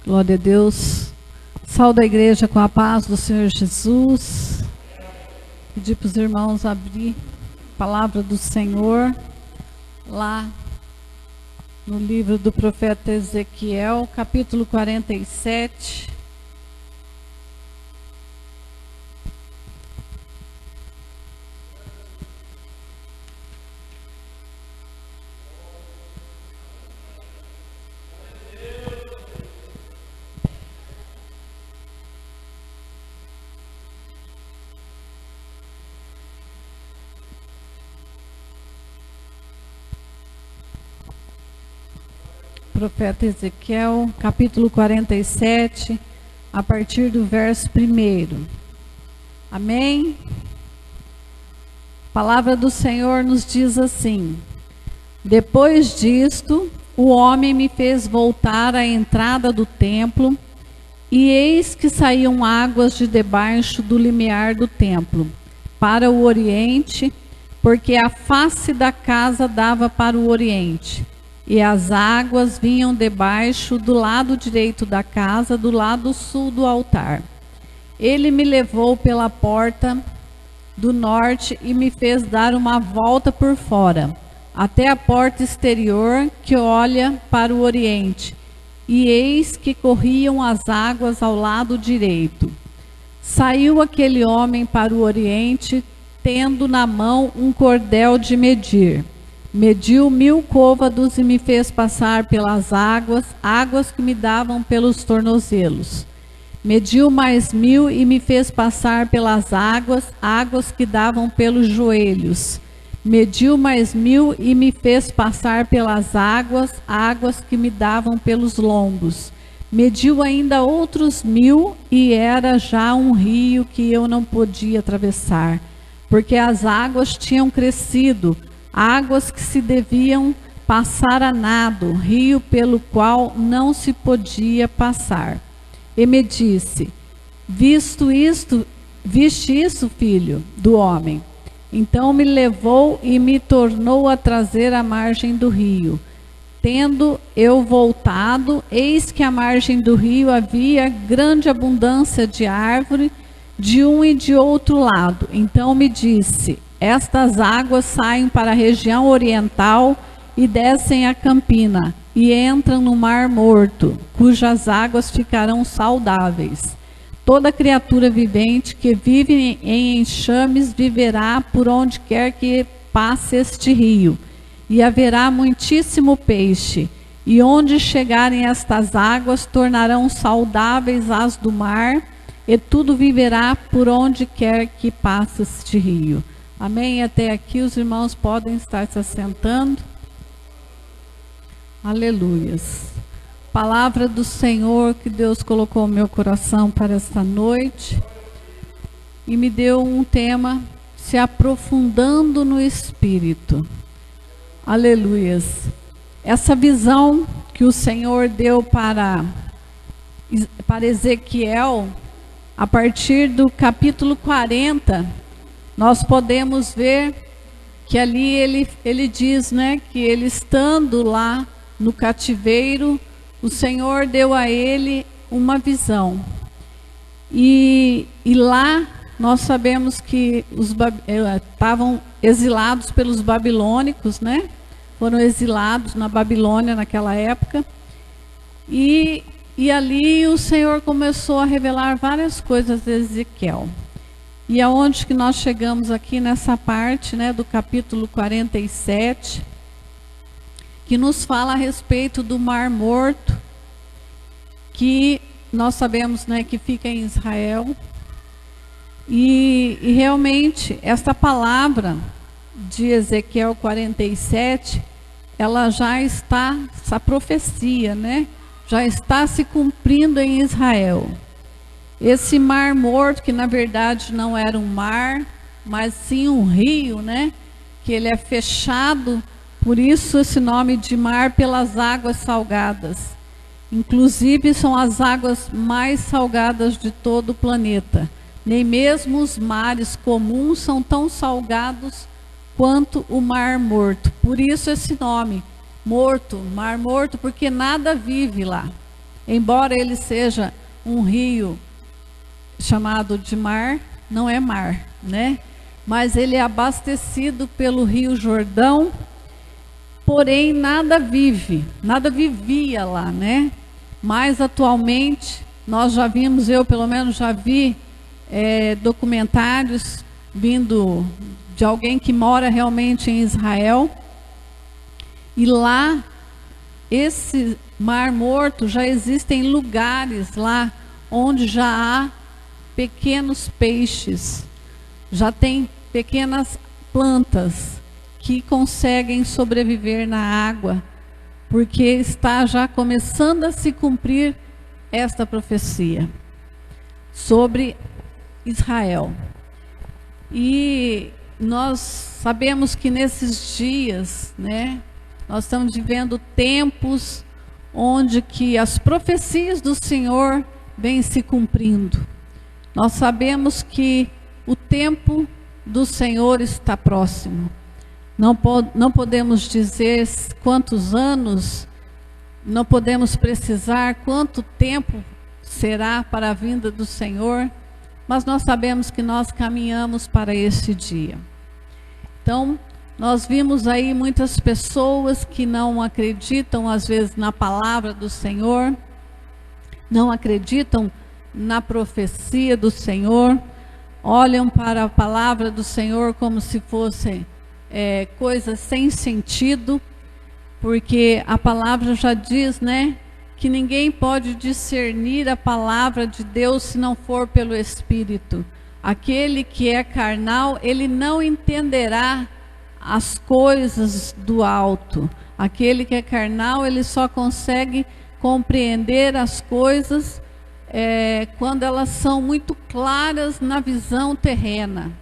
Glória a Deus. Saúde a igreja com a paz do Senhor Jesus. Pedir para os irmãos abrir a palavra do Senhor lá no livro do profeta Ezequiel, capítulo 47. Profeta Ezequiel, capítulo 47, a partir do verso 1. Amém? A palavra do Senhor nos diz assim: Depois disto, o homem me fez voltar à entrada do templo, e eis que saíam águas de debaixo do limiar do templo, para o oriente, porque a face da casa dava para o oriente. E as águas vinham debaixo do lado direito da casa, do lado sul do altar. Ele me levou pela porta do norte e me fez dar uma volta por fora, até a porta exterior que olha para o oriente. E eis que corriam as águas ao lado direito. Saiu aquele homem para o oriente, tendo na mão um cordel de medir. Mediu 1000 côvados e me fez passar pelas águas que me davam pelos tornozelos. Mediu mais 1000 e me fez passar pelas águas que davam pelos joelhos. Mediu mais 1000 e me fez passar pelas águas que me davam pelos lombos. Mediu ainda outros 1000 e era já um rio que eu não podia atravessar, porque as águas tinham crescido, águas que se deviam passar a nado, rio pelo qual não se podia passar. E me disse: viste isso, filho do homem? Então me levou e me tornou a trazer à margem do rio. Tendo eu voltado, eis que à margem do rio havia grande abundância de árvore, de um e de outro lado. Então me disse: estas águas saem para a região oriental e descem a campina e entram no Mar Morto, cujas águas ficarão saudáveis. Toda criatura vivente que vive em enxames viverá por onde quer que passe este rio, e haverá muitíssimo peixe, e onde chegarem estas águas tornarão saudáveis as do mar, e tudo viverá por onde quer que passe este rio. Amém? Até aqui os irmãos podem estar se assentando. Aleluias. Palavra do Senhor que Deus colocou no meu coração para esta noite. E me deu um tema: se aprofundando no Espírito. Aleluias. Essa visão que o Senhor deu para Ezequiel, a partir do capítulo 40, nós podemos ver que ali ele diz, né, que ele estando lá no cativeiro, o Senhor deu a ele uma visão. E lá nós sabemos que estavam exilados pelos babilônicos, né? Foram exilados na Babilônia naquela época. E ali o Senhor começou a revelar várias coisas a Ezequiel. E aonde que nós chegamos aqui nessa parte, né, do capítulo 47, que nos fala a respeito do Mar Morto, que nós sabemos, né, que fica em Israel. E realmente, esta palavra de Ezequiel 47, ela já está, essa profecia, né, já está se cumprindo em Israel. Esse Mar Morto, que na verdade não era um mar, mas sim um rio, né? Que ele é fechado, por isso esse nome de mar, pelas águas salgadas. Inclusive são as águas mais salgadas de todo o planeta. Nem mesmo os mares comuns são tão salgados quanto o Mar Morto. Por isso esse nome, morto, Mar Morto, porque nada vive lá. embora ele seja um rio chamado de mar, não é mar, né? Mas ele é abastecido pelo Rio Jordão, porém nada vivia lá, né? Mas atualmente nós já vimos, eu pelo menos já vi documentários vindo de alguém que mora realmente em Israel, e lá, esse Mar Morto, já existem lugares lá onde já há pequenos peixes, já tem pequenas plantas que conseguem sobreviver na água, porque está já começando a se cumprir esta profecia sobre Israel. E nós sabemos que nesses dias, né, nós estamos vivendo tempos onde que as profecias do Senhor vêm se cumprindo. Nós sabemos que o tempo do Senhor está próximo. Não podemos dizer quantos anos, não podemos precisar quanto tempo será para a vinda do Senhor, mas nós sabemos que nós caminhamos para esse dia. Então, nós vimos aí muitas pessoas que não acreditam, às vezes, na palavra do Senhor, não acreditam na profecia do Senhor, olham para a palavra do Senhor como se fosse coisas sem sentido, porque a palavra já diz, né, que ninguém pode discernir a palavra de Deus se não for pelo Espírito. Aquele que é carnal, ele não entenderá as coisas do alto. Aquele que é carnal, ele só consegue compreender as coisas quando elas são muito claras na visão terrena.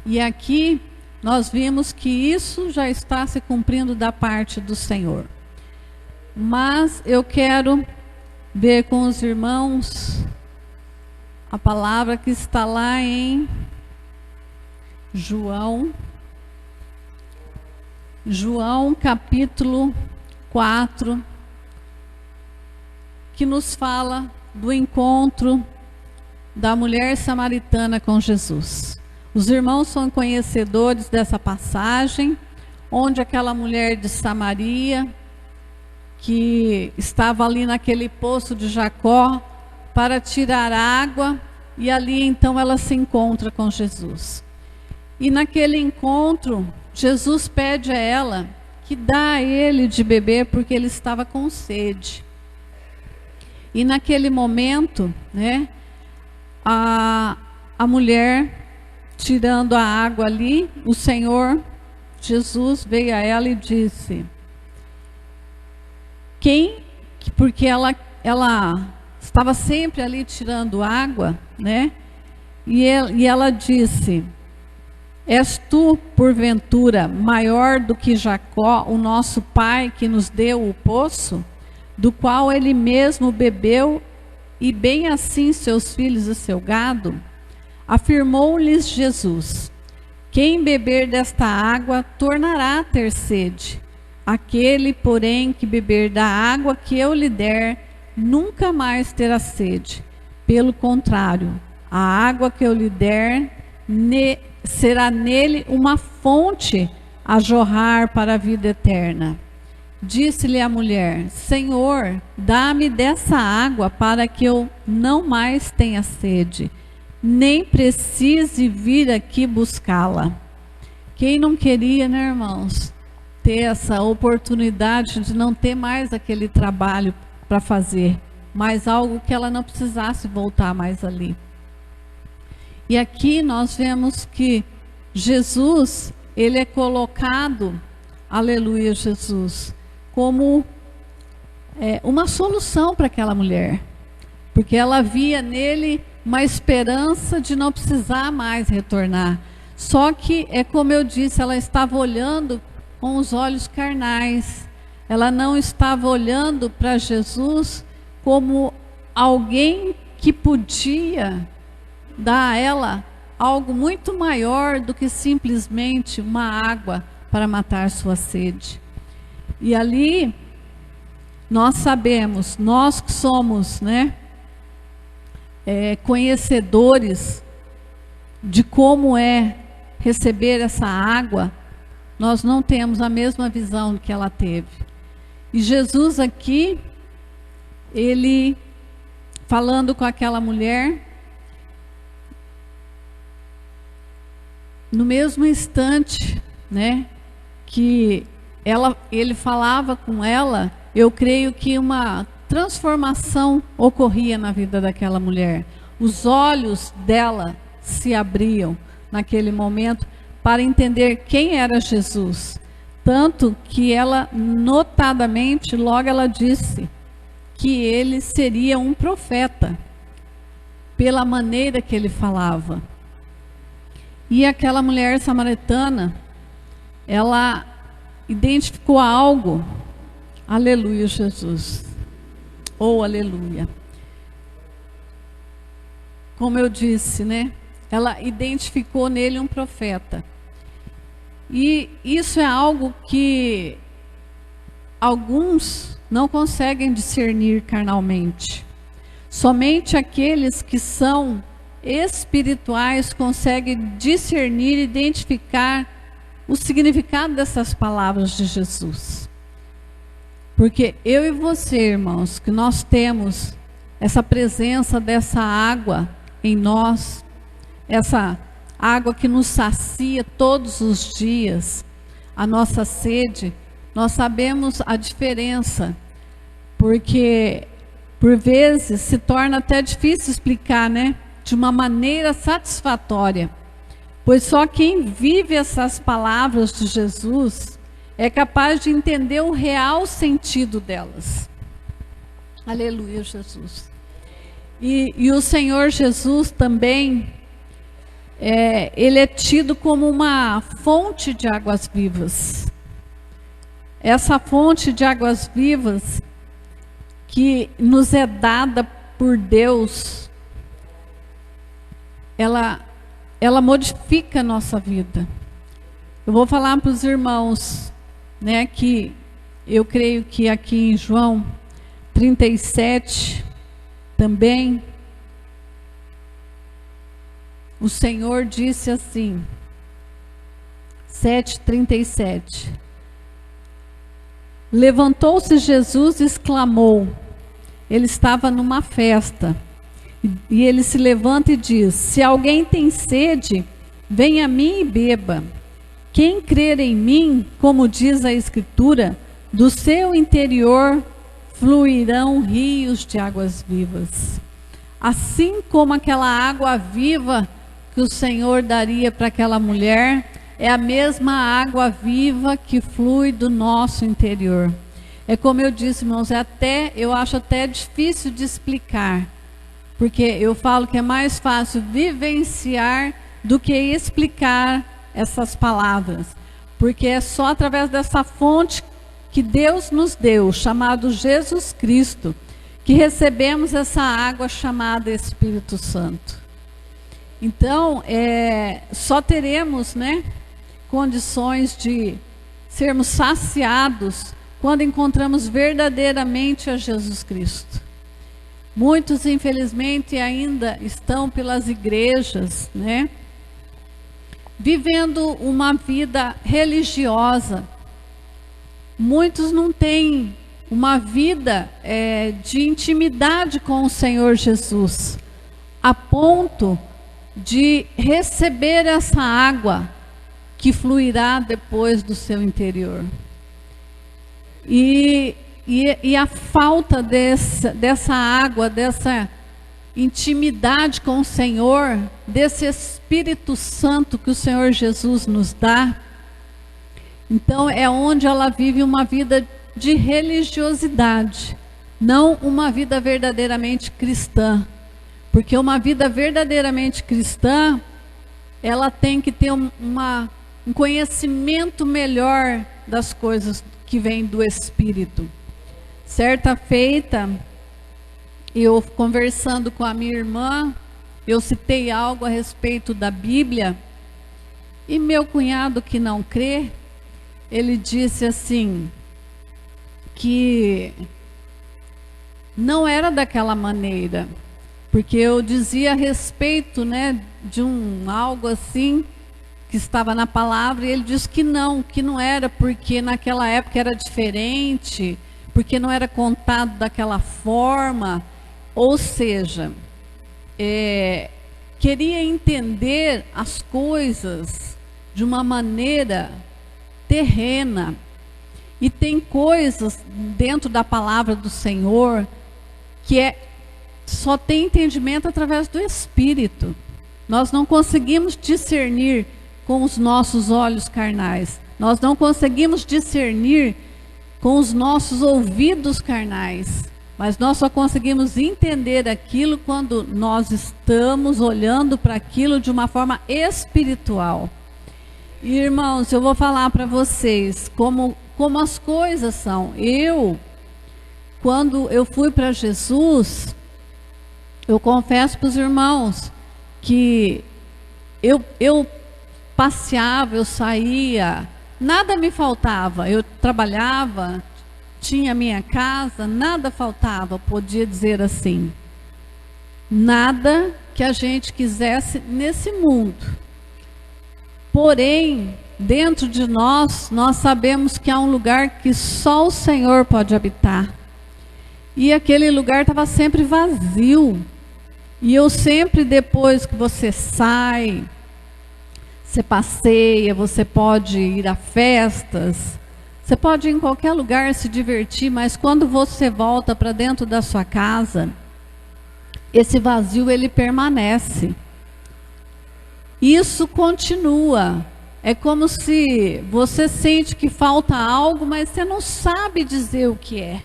E aqui nós vimos que isso já está se cumprindo da parte do Senhor. Mas eu quero ver com os irmãos a palavra que está lá em João capítulo 4, que nos fala do encontro da mulher samaritana com Jesus. Os irmãos são conhecedores dessa passagem, onde aquela mulher de Samaria, que estava ali naquele poço de Jacó para tirar água, e ali então ela se encontra com Jesus. E naquele encontro, Jesus pede a ela que dá a ele de beber, porque ele estava com sede. E naquele momento, né, a mulher tirando a água ali, o Senhor Jesus veio a ela e disse, porque ela estava sempre ali tirando água, né? E ela disse, és tu, porventura, maior do que Jacó, o nosso pai, que nos deu o poço, do qual ele mesmo bebeu, e bem assim seus filhos e seu gado? Afirmou-lhes Jesus, quem beber desta água tornará a ter sede. Aquele, porém, que beber da água que eu lhe der, nunca mais terá sede. Pelo contrário, a água que eu lhe der será nele uma fonte a jorrar para a vida eterna. Disse-lhe a mulher, Senhor, dá-me dessa água para que eu não mais tenha sede, nem precise vir aqui buscá-la. Quem não queria, né, irmãos, ter essa oportunidade de não ter mais aquele trabalho para fazer, mas algo que ela não precisasse voltar mais ali. E aqui nós vemos que Jesus, ele é colocado, aleluia Jesus, como uma solução para aquela mulher, porque ela via nele uma esperança de não precisar mais retornar. Só que, como eu disse, ela estava olhando com os olhos carnais. Ela não estava olhando para Jesus como alguém que podia dar a ela algo muito maior do que simplesmente uma água para matar sua sede. E ali, nós sabemos, nós que somos, né, conhecedores de como é receber essa água, nós não temos a mesma visão que ela teve. E Jesus aqui, ele falando com aquela mulher, no mesmo instante, né, que ele falava com ela, eu creio que uma transformação ocorria na vida daquela mulher. Os olhos dela se abriam naquele momento para entender quem era Jesus. Tanto que ela, notadamente, logo ela disse que ele seria um profeta, pela maneira que ele falava. E aquela mulher samaritana, ela identificou algo. Aleluia, Jesus. Oh, aleluia. Como eu disse, né? Ela identificou nele um profeta. E isso é algo que alguns não conseguem discernir carnalmente. Somente aqueles que são espirituais conseguem discernir e identificar o significado dessas palavras de Jesus. Porque eu e você, irmãos, que nós temos essa presença dessa água em nós, essa água que nos sacia todos os dias, a nossa sede, nós sabemos a diferença, porque por vezes se torna até difícil explicar, né, de uma maneira satisfatória, pois só quem vive essas palavras de Jesus é capaz de entender o real sentido delas. Aleluia, Jesus. E o Senhor Jesus também, ele é tido como uma fonte de águas vivas. Essa fonte de águas vivas que nos é dada por Deus, ela modifica a nossa vida. Eu vou falar para os irmãos, né, que eu creio que aqui em João 37 também, o Senhor disse assim, 7:37. Levantou-se Jesus e exclamou. Ele estava numa festa. E ele se levanta e diz: se alguém tem sede, venha a mim e beba. Quem crer em mim, como diz a Escritura, do seu interior fluirão rios de águas vivas. Assim como aquela água viva que o Senhor daria para aquela mulher, é a mesma água viva que flui do nosso interior. É como eu disse, irmãos, eu acho até difícil de explicar, porque eu falo que é mais fácil vivenciar do que explicar essas palavras, porque é só através dessa fonte que Deus nos deu, chamado Jesus Cristo, que recebemos essa água chamada Espírito Santo. Então, só teremos, né, condições de sermos saciados quando encontramos verdadeiramente a Jesus Cristo. Muitos, infelizmente, ainda estão pelas igrejas, né, vivendo uma vida religiosa. Muitos não têm uma vida de intimidade com o Senhor Jesus, a ponto de receber essa água que fluirá depois do seu interior. E a falta dessa água, dessa intimidade com o Senhor, desse Espírito Santo que o Senhor Jesus nos dá, então é onde ela vive uma vida de religiosidade, não uma vida verdadeiramente cristã. Porque uma vida verdadeiramente cristã, ela tem que ter um conhecimento melhor das coisas que vêm do Espírito. Certa feita, eu conversando com a minha irmã, eu citei algo a respeito da Bíblia, e meu cunhado, que não crê, ele disse assim, que não era daquela maneira, porque eu dizia a respeito, né, de algo assim que estava na palavra, e ele disse que não era, porque naquela época era diferente, porque não era contado daquela forma, ou seja, queria entender as coisas de uma maneira terrena. E tem coisas dentro da palavra do Senhor que só tem entendimento através do Espírito. Nós não conseguimos discernir com os nossos olhos carnais. Nós não conseguimos discernir com os nossos ouvidos carnais. Mas nós só conseguimos entender aquilo quando nós estamos olhando para aquilo de uma forma espiritual. E, irmãos, eu vou falar para vocês como as coisas são. Quando eu fui para Jesus, eu confesso para os irmãos que eu passeava, eu saía, nada me faltava. Eu trabalhava, tinha minha casa, nada faltava, podia dizer assim. Nada que a gente quisesse nesse mundo. Porém, dentro de nós sabemos que há um lugar que só o Senhor pode habitar. E aquele lugar estava sempre vazio. E eu sempre, depois que você sai, você passeia, você pode ir a festas, você pode ir em qualquer lugar se divertir, mas quando você volta para dentro da sua casa, esse vazio ele permanece. Isso continua. É como se você sente que falta algo, mas você não sabe dizer o que é.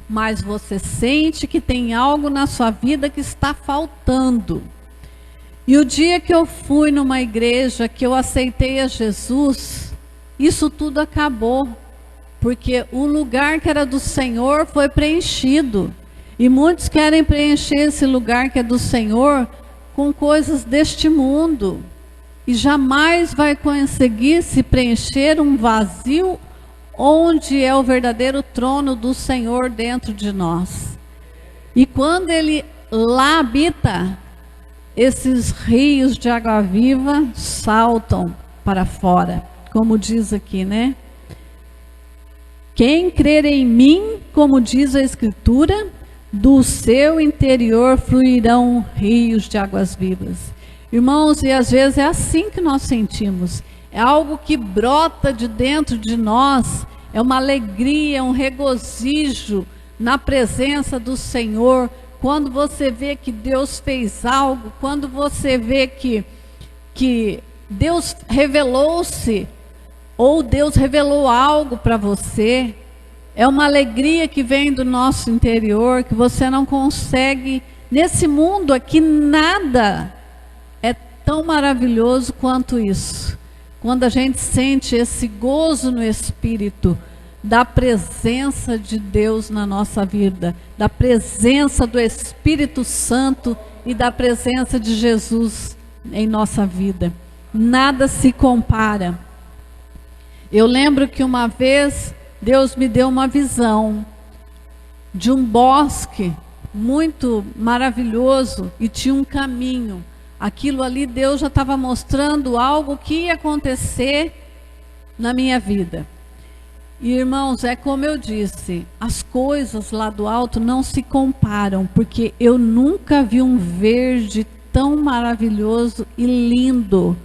Mas você sente que tem algo na sua vida que está faltando. E o dia que eu fui numa igreja, que eu aceitei a Jesus, isso tudo acabou. Porque o lugar que era do Senhor foi preenchido. E muitos querem preencher esse lugar que é do Senhor com coisas deste mundo. E jamais vai conseguir se preencher um vazio onde é o verdadeiro trono do Senhor dentro de nós. E quando Ele lá habita, esses rios de água viva saltam para fora, como diz aqui, né? Quem crer em mim, como diz a Escritura, do seu interior fluirão rios de águas vivas. Irmãos, e às vezes é assim que nós sentimos. É algo que brota de dentro de nós, é uma alegria, um regozijo na presença do Senhor. Quando você vê que Deus fez algo, quando você vê que Deus revelou-se, ou Deus revelou algo para você, é uma alegria que vem do nosso interior, que você não consegue, nesse mundo aqui, nada é tão maravilhoso quanto isso. Quando a gente sente esse gozo no Espírito, da presença de Deus na nossa vida, da presença do Espírito Santo e da presença de Jesus em nossa vida. Nada se compara. Eu lembro que uma vez Deus me deu uma visão de um bosque muito maravilhoso e tinha um caminho. Aquilo ali Deus já estava mostrando algo que ia acontecer na minha vida. E, irmãos, é como eu disse, as coisas lá do alto não se comparam, porque eu nunca vi um verde tão maravilhoso e lindo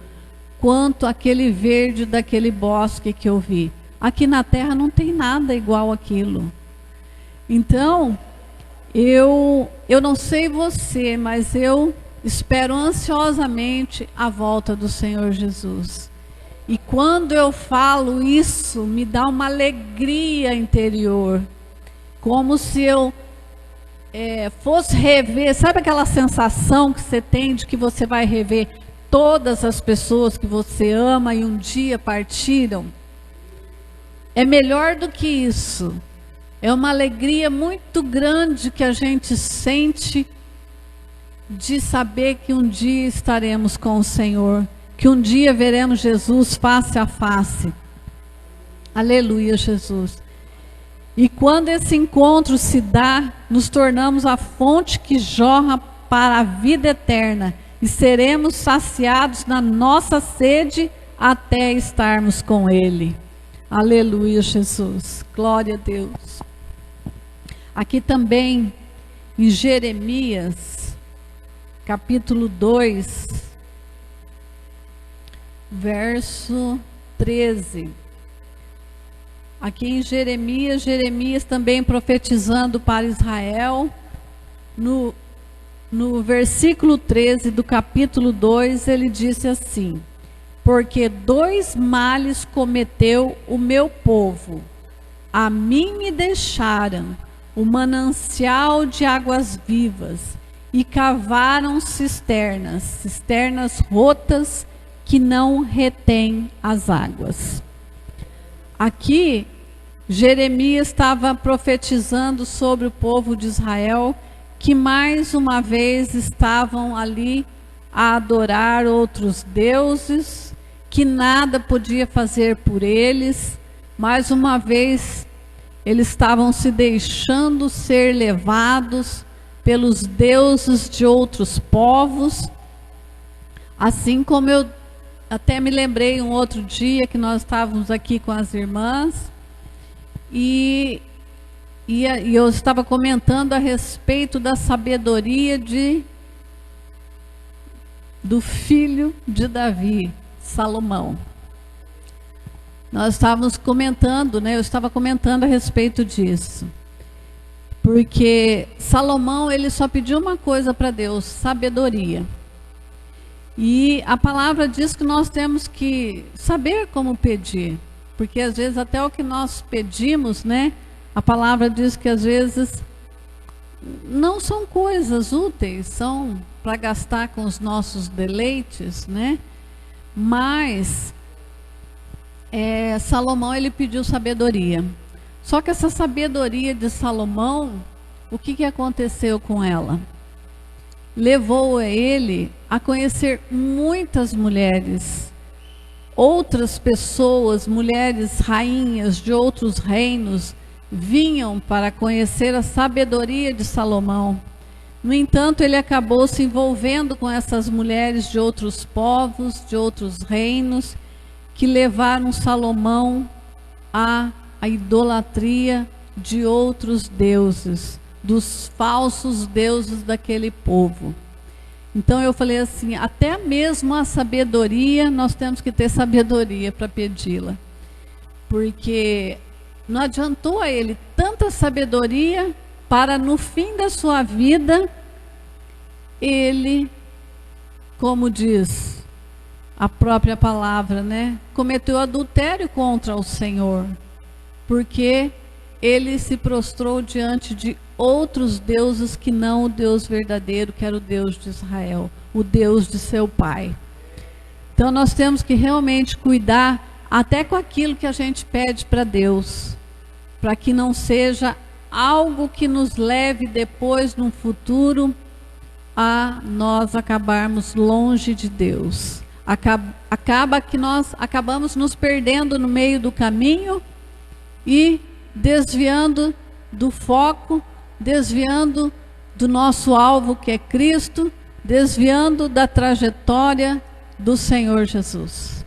quanto aquele verde daquele bosque que eu vi. Aqui na terra não tem nada igual aquilo. Então, eu não sei você, mas eu espero ansiosamente a volta do Senhor Jesus. E quando eu falo isso, me dá uma alegria interior, como se eu fosse rever, sabe aquela sensação que você tem de que você vai rever todas as pessoas que você ama e um dia partiram? É melhor do que isso. É uma alegria muito grande que a gente sente de saber que um dia estaremos com o Senhor, que um dia veremos Jesus face a face. Aleluia, Jesus. E quando esse encontro se dá, nos tornamos a fonte que jorra para a vida eterna e seremos saciados na nossa sede até estarmos com Ele. Aleluia, Jesus. Glória a Deus. Aqui também em Jeremias, capítulo 2, verso 13. Aqui em Jeremias também profetizando para Israel, no versículo 13 do capítulo 2, ele disse assim: porque 2 males cometeu o meu povo, a mim me deixaram o manancial de águas vivas, e cavaram cisternas rotas que não retêm as águas. Aqui, Jeremias estava profetizando sobre o povo de Israel, que mais uma vez estavam ali a adorar outros deuses, que nada podia fazer por eles. Mais uma vez, eles estavam se deixando ser levados pelos deuses de outros povos. Assim como eu até me lembrei um outro dia que nós estávamos aqui com as irmãs e eu estava comentando a respeito da sabedoria do filho de Davi, Salomão. Nós estávamos comentando, né? Eu estava comentando a respeito disso. Porque Salomão, ele só pediu uma coisa para Deus: sabedoria. E a palavra diz que nós temos que saber como pedir, porque às vezes até o que nós pedimos, né? A palavra diz que às vezes não são coisas úteis, são para gastar com os nossos deleites, né? Mas Salomão, ele pediu sabedoria. Só que essa sabedoria de Salomão, o que aconteceu com ela? Levou ele a conhecer muitas mulheres, outras pessoas, mulheres rainhas de outros reinos, vinham para conhecer a sabedoria de Salomão. No entanto, ele acabou se envolvendo com essas mulheres de outros povos, de outros reinos, que levaram Salomão à idolatria de outros deuses, dos falsos deuses daquele povo. Então eu falei assim, até mesmo a sabedoria, nós temos que ter sabedoria para pedi-la. Porque não adiantou a ele tanta sabedoria para no fim da sua vida, ele, como diz a própria palavra, né, cometeu adultério contra o Senhor, porque ele se prostrou diante de outros deuses que não o Deus verdadeiro, que era o Deus de Israel, o Deus de seu pai. Então nós temos que realmente cuidar até com aquilo que a gente pede para Deus, para que não seja algo que nos leve depois, no futuro, a nós acabarmos longe de Deus. Acaba que nós acabamos nos perdendo no meio do caminho e desviando do foco, desviando do nosso alvo, que é Cristo, desviando da trajetória do Senhor Jesus.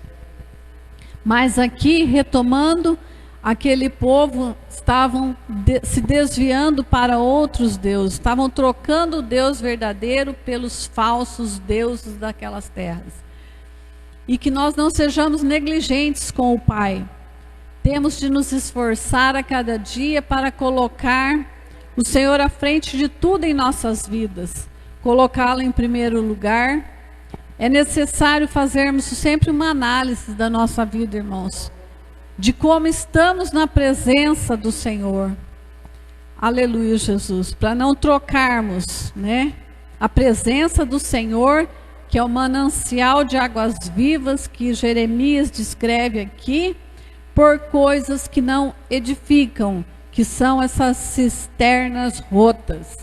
Mas aqui, retomando, aquele povo estavam se desviando para outros deuses, estavam trocando o Deus verdadeiro pelos falsos deuses daquelas terras. E que nós não sejamos negligentes com o Pai. Temos de nos esforçar a cada dia para colocar o Senhor à frente de tudo em nossas vidas, colocá-lo em primeiro lugar. É necessário fazermos sempre uma análise da nossa vida, irmãos, de como estamos na presença do Senhor. Aleluia, Jesus, para não trocarmos, né, a presença do Senhor, que é o manancial de águas vivas que Jeremias descreve aqui, por coisas que não edificam, que são essas cisternas rotas.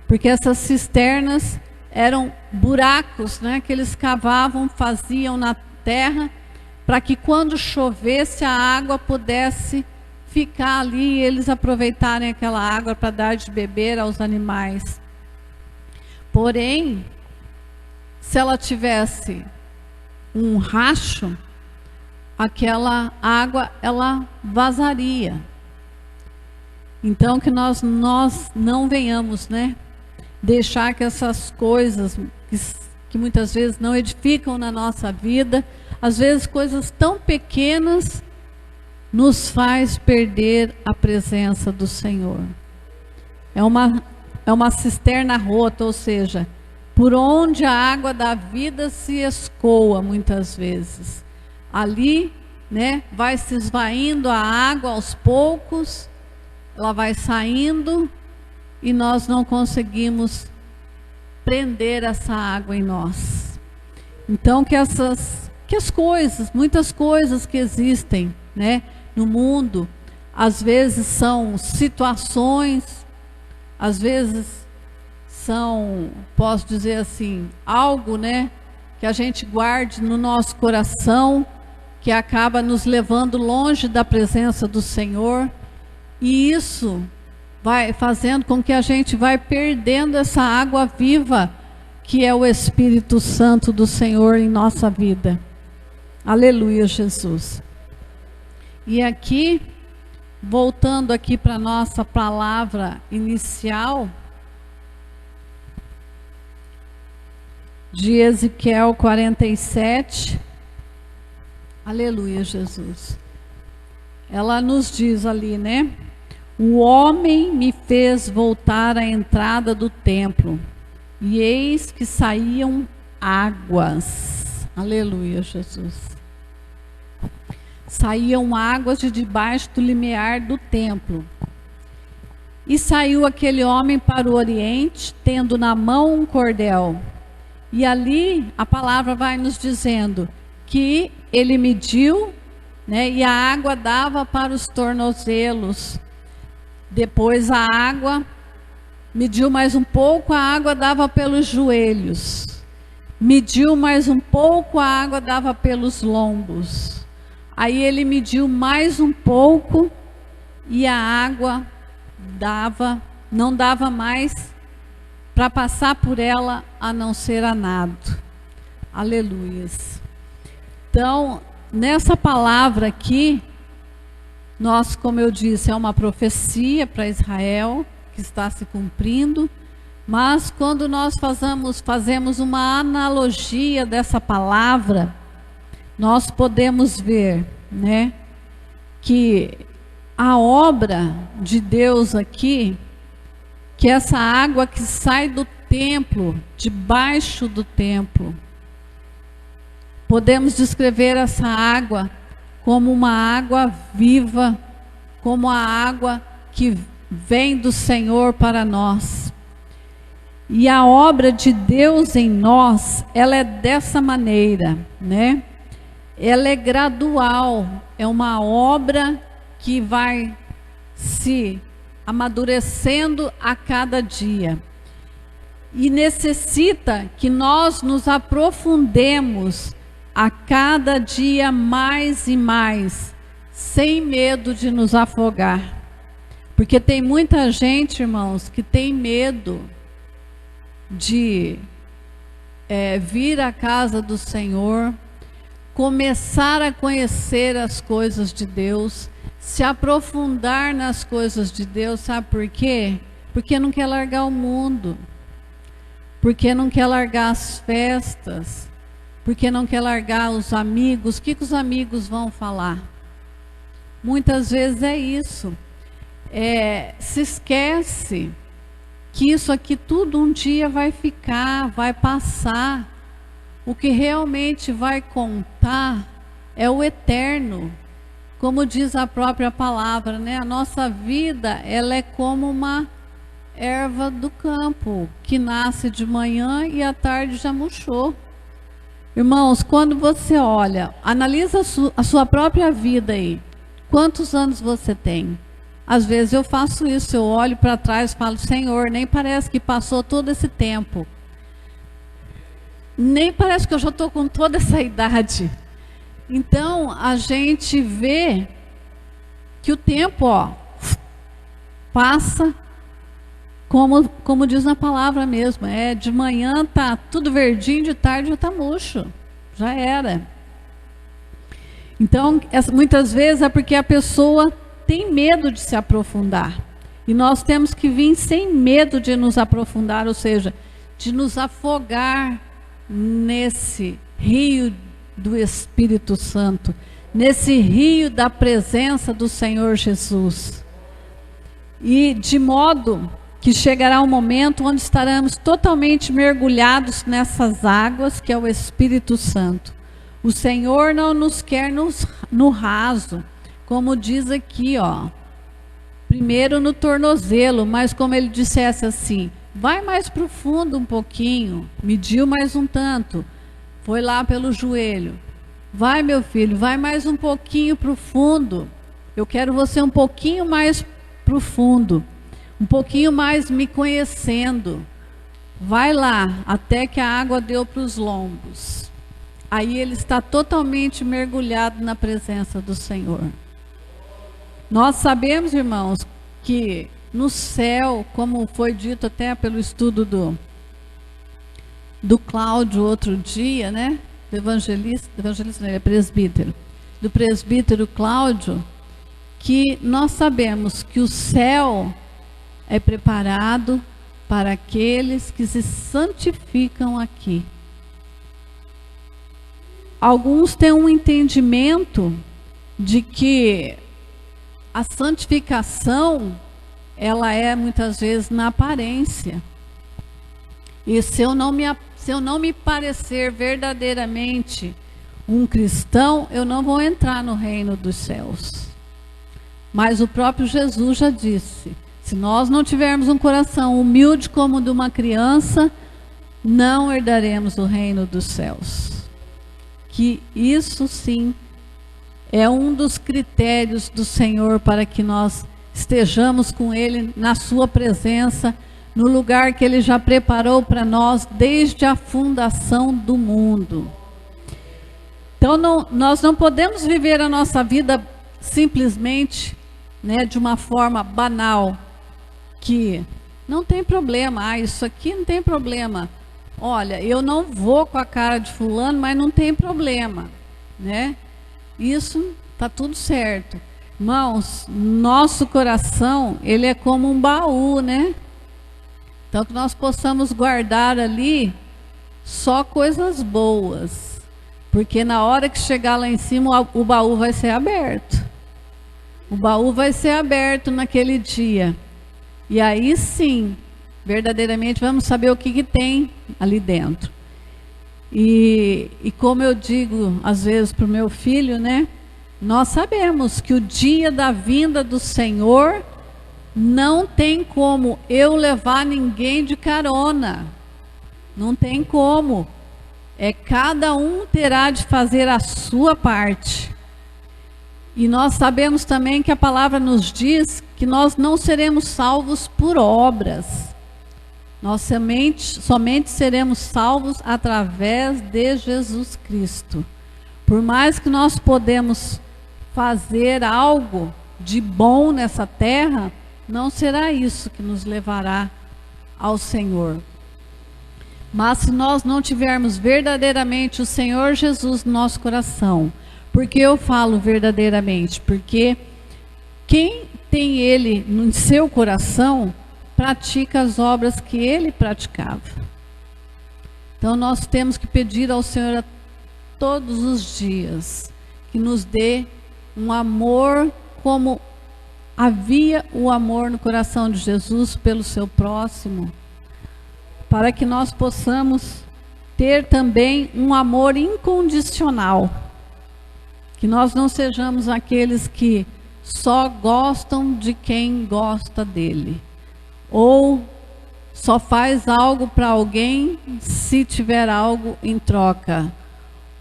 Porque essas cisternas eram buracos, né, que eles cavavam, faziam na terra, para que quando chovesse a água pudesse ficar ali e eles aproveitarem aquela água para dar de beber aos animais. Porém, se ela tivesse um racho, aquela água ela vazaria. Então que nós não venhamos, né, deixar que essas coisas que muitas vezes não edificam na nossa vida, às vezes coisas tão pequenas, nos faz perder a presença do Senhor. É uma cisterna rota, ou seja, por onde a água da vida se escoa muitas vezes. Ali, né, vai se esvaindo a água aos poucos, ela vai saindo e nós não conseguimos prender essa água em nós. Então que as coisas, muitas coisas que existem, né, no mundo, às vezes são situações, às vezes são, posso dizer assim, algo, né, que a gente guarde no nosso coração, que acaba nos levando longe da presença do Senhor, e isso vai fazendo com que a gente vai perdendo essa água viva, que é o Espírito Santo do Senhor em nossa vida. Aleluia, Jesus. E aqui, voltando aqui para a nossa palavra inicial, de Ezequiel 47, aleluia, Jesus. Ela nos diz ali, né? O homem me fez voltar à entrada do templo, e eis que saíam águas. Aleluia, Jesus. Saíam águas de debaixo do limiar do templo. E saiu aquele homem para o oriente, tendo na mão um cordel. E ali a palavra vai nos dizendo que ele mediu, né, e a água dava para os tornozelos. Depois a água mediu mais um pouco, a água dava pelos joelhos. Mediu mais um pouco, a água dava pelos lombos. Aí ele mediu mais um pouco e a água não dava mais para passar por ela a não ser a nado. Aleluias. Então, nessa palavra aqui, nós, como eu disse, é uma profecia para Israel que está se cumprindo, mas quando nós fazemos uma analogia dessa palavra, nós podemos ver, né, que a obra de Deus aqui, que essa água que sai do templo, debaixo do templo, podemos descrever essa água como uma água viva, como a água que vem do Senhor para nós. E a obra de Deus em nós, ela é dessa maneira, né? Ela é gradual, é uma obra que vai se amadurecendo a cada dia. E necessita que nós nos aprofundemos a cada dia mais e mais, sem medo de nos afogar. Porque tem muita gente, irmãos, que tem medo de vir à casa do Senhor, começar a conhecer as coisas de Deus, se aprofundar nas coisas de Deus. Sabe por quê? Porque não quer largar o mundo, porque não quer largar as festas, porque não quer largar os amigos. O que os amigos vão falar? Muitas vezes é isso. Se esquece que isso aqui tudo um dia vai ficar, vai passar. O que realmente vai contar é o eterno. Como diz a própria palavra, né? A nossa vida, ela é como uma erva do campo, que nasce de manhã e à tarde já murchou. Irmãos, quando você olha, analisa a sua própria vida aí. Quantos anos você tem? Às vezes eu faço isso, eu olho para trás e falo, Senhor, nem parece que passou todo esse tempo. Nem parece que eu já estou com toda essa idade. Então, a gente vê que o tempo, passa como diz na palavra mesmo, de manhã tá tudo verdinho, de tarde já tá murcho, já era. Então, muitas vezes é porque a pessoa tem medo de se aprofundar. E nós temos que vir sem medo de nos aprofundar, ou seja, de nos afogar nesse rio do Espírito Santo, nesse rio da presença do Senhor Jesus. E de modo que chegará um momento onde estaremos totalmente mergulhados nessas águas, que é o Espírito Santo. O Senhor não nos quer no raso, como diz aqui, primeiro no tornozelo, mas como ele dissesse assim, vai mais profundo um pouquinho, mediu mais um tanto, foi lá pelo joelho. Vai, meu filho, vai mais um pouquinho profundo. Eu quero você um pouquinho mais profundo, um pouquinho mais me conhecendo. Vai lá, até que a água deu para os lombos. Aí ele está totalmente mergulhado na presença do Senhor. Nós sabemos, irmãos, que no céu, como foi dito até pelo estudo do Cláudio outro dia, né? Do evangelista não, ele é presbítero. Do presbítero Cláudio, que nós sabemos que o céu é preparado para aqueles que se santificam aqui. Alguns têm um entendimento de que a santificação, ela é muitas vezes na aparência. E se eu não me parecer verdadeiramente um cristão, eu não vou entrar no reino dos céus. Mas o próprio Jesus já disse, se nós não tivermos um coração humilde como o de uma criança, não herdaremos o reino dos céus. Que isso sim é um dos critérios do Senhor para que nós estejamos com Ele na sua presença, no lugar que Ele já preparou para nós desde a fundação do mundo. Então nós não podemos viver a nossa vida simplesmente, de uma forma banal, que não tem problema, isso aqui não tem problema. Olha, eu não vou com a cara de fulano, mas não tem problema, Isso está tudo certo. Irmãos, nosso coração, ele é como um baú, Então que nós possamos guardar ali só coisas boas. Porque na hora que chegar lá em cima, o baú vai ser aberto. O baú vai ser aberto naquele dia. E aí sim, verdadeiramente vamos saber o que tem ali dentro. E como eu digo às vezes para o meu filho, nós sabemos que o dia da vinda do Senhor não tem como eu levar ninguém de carona. Não tem como. Cada um terá de fazer a sua parte. E nós sabemos também que a palavra nos diz que nós não seremos salvos por obras. Nós somente seremos salvos através de Jesus Cristo. Por mais que nós podemos fazer algo de bom nessa terra, não será isso que nos levará ao Senhor. Mas se nós não tivermos verdadeiramente o Senhor Jesus no nosso coração, porque eu falo verdadeiramente, porque quem tem Ele no seu coração, pratica as obras que Ele praticava. Então nós temos que pedir ao Senhor todos os dias que nos dê um amor como havia o amor no coração de Jesus pelo seu próximo, para que nós possamos ter também um amor incondicional, que nós não sejamos aqueles que só gostam de quem gosta dele, ou só faz algo para alguém se tiver algo em troca,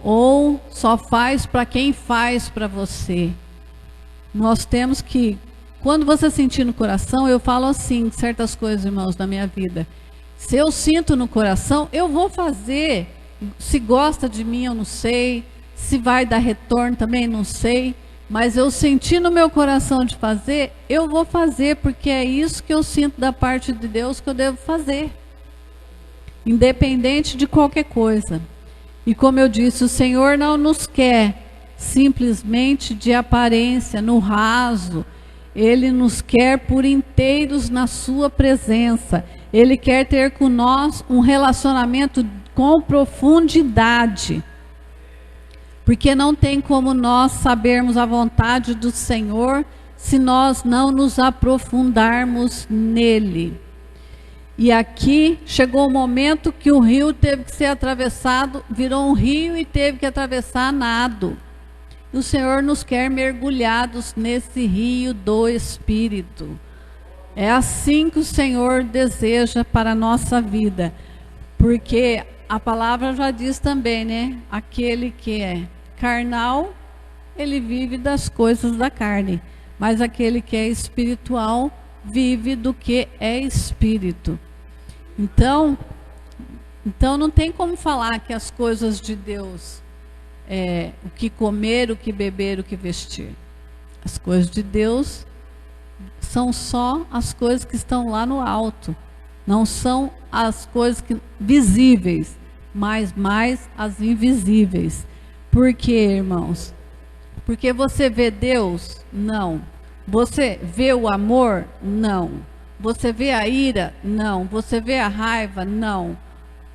ou só faz para quem faz para você. Nós temos que, quando você sentir no coração, eu falo assim, certas coisas, irmãos, da minha vida. Se eu sinto no coração, eu vou fazer. Se gosta de mim, eu não sei. Se vai dar retorno também, não sei. mas eu senti no meu coração de fazer, eu vou fazer, porque é isso que eu sinto da parte de Deus que eu devo fazer, independente de qualquer coisa. E como eu disse, o Senhor não nos quer simplesmente de aparência, no raso. Ele nos quer por inteiros na sua presença. Ele quer ter com nós um relacionamento com profundidade. Porque não tem como nós sabermos a vontade do Senhor se nós não nos aprofundarmos nele. E aqui chegou o momento que o rio teve que ser atravessado, virou um rio e teve que atravessar a nado. O Senhor nos quer mergulhados nesse rio do Espírito. É assim que o Senhor deseja para a nossa vida. Porque a palavra já diz também, né? Aquele que é carnal, ele vive das coisas da carne. Mas aquele que é espiritual, vive do que é espírito. Então não tem como falar que as coisas de Deus... o que comer, o que beber, o que vestir. As coisas de Deus são só as coisas que estão lá no alto. Não são as coisas visíveis, mas mais as invisíveis. Por quê, irmãos? Porque você vê Deus? Não. Você vê o amor? Não. Você vê a ira? Não. Você vê a raiva? Não.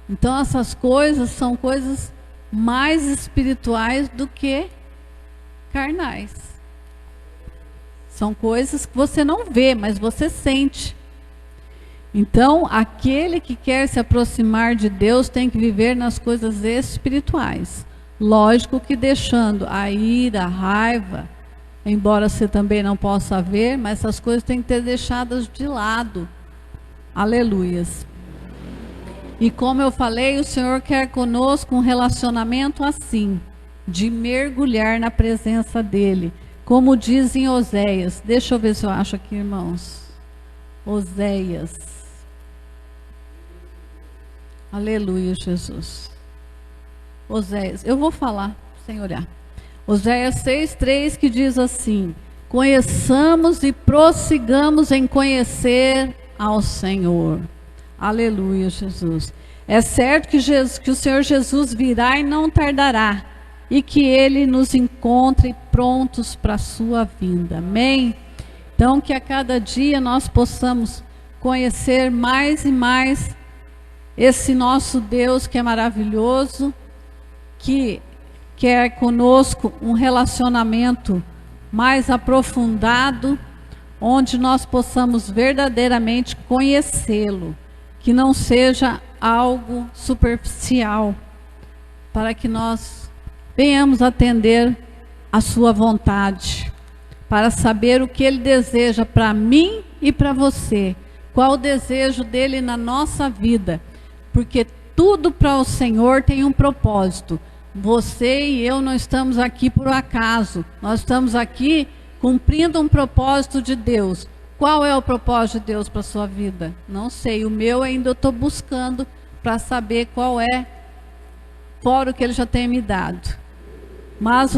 Então essas coisas são coisas mais espirituais do que carnais. São coisas que você não vê, mas você sente. Então, aquele que quer se aproximar de Deus tem que viver nas coisas espirituais. Lógico que deixando a ira, a raiva, embora você também não possa ver, mas essas coisas têm que ser deixadas de lado. Aleluias. E como eu falei, o Senhor quer conosco um relacionamento assim, de mergulhar na presença dEle. Como diz em Oséias, deixa eu ver se eu acho aqui, irmãos. Oséias. Aleluia, Jesus. Oséias, eu vou falar, sem olhar. Oséias 6:3 que diz assim: conheçamos e prossigamos em conhecer ao Senhor. Aleluia, Jesus. É certo que o Senhor Jesus virá e não tardará, e que Ele nos encontre prontos para a sua vinda. Amém? Então, que a cada dia nós possamos conhecer mais e mais esse nosso Deus que é maravilhoso, que quer conosco um relacionamento mais aprofundado, onde nós possamos verdadeiramente conhecê-lo. Que não seja algo superficial, para que nós venhamos atender a sua vontade, para saber o que Ele deseja para mim e para você, qual o desejo dEle na nossa vida, porque tudo para o Senhor tem um propósito. Você e eu não estamos aqui por acaso, nós estamos aqui cumprindo um propósito de Deus. Qual é o propósito de Deus para a sua vida? Não sei, o meu ainda eu estou buscando para saber qual é, fora o que Ele já tem me dado. Mas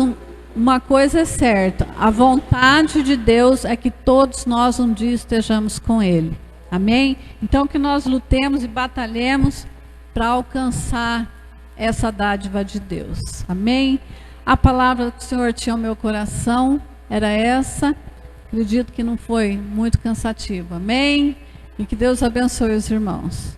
uma coisa é certa, a vontade de Deus é que todos nós um dia estejamos com Ele. Amém? Então que nós lutemos e batalhemos para alcançar essa dádiva de Deus. Amém? A palavra que o Senhor tinha ao meu coração era essa. Acredito que não foi muito cansativo. Amém? E que Deus abençoe os irmãos.